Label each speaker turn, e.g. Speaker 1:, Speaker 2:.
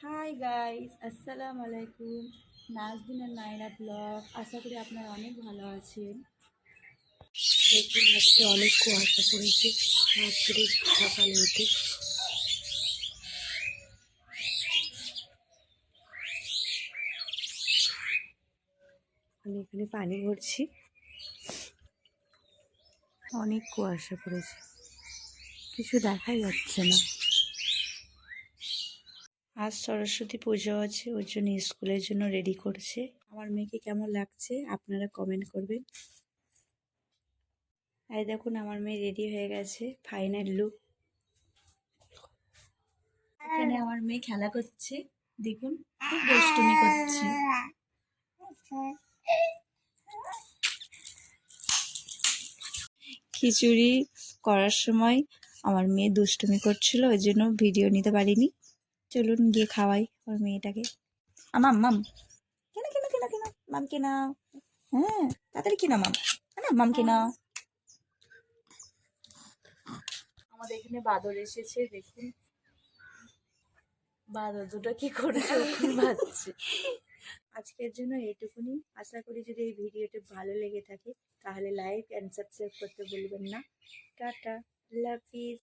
Speaker 1: Hi guys, আসসালামু আলাইকুম। নাজদিন আর নাইরা blog. আশা করি আপনারা অনেক ভালো আছেন।
Speaker 2: দেখুন আজকে অনেক কুয়াশা পড়েছে রাত্রি সকালে উঠে। আমি এখানে পানি ভরছি, অনেক কুয়াশা পড়েছে, কিছু দেখাই যাচ্ছে না। আজ সরস্বতী পুজো আছে, ওই জন্য স্কুলের জন্য রেডি করছে। আমার মেয়েকে কেমন লাগছে আপনারা কমেন্ট করবেন। এই দেখুন আমার মেয়ে রেডি হয়ে গেছে, ফাইনাল লুক। এখানে আমার মেয়ে খেলা করছে, দেখুন খুব দুষ্টুমি করছে। খিচুড়ি করার সময় আমার মেয়ে দুষ্টুমি করছিল, ওই জন্য ভিডিও নিতে পারিনি। চলুন গিয়ে খাওয়াই আমার মেয়েটাকে। মাম মাম কেন কেন কেন কেন মাম কেনা, হ্যাঁ তাড়াতাড়ি কিনা মাম, না মাম কিনা। আমাদের এখানে বাদর এসেছে, দেখুন বাদর দুটো কি করছে, ওখানে বাজছে। আজকের জন্য এইটুকুনি। আশা করি যদি এই ভিডিওটি ভালো লেগে থাকে তাহলে লাইক অ্যান্ড সাবস্ক্রাইব করতে ভুলবেন না। টাটা, আল্লাহ হাফিজ।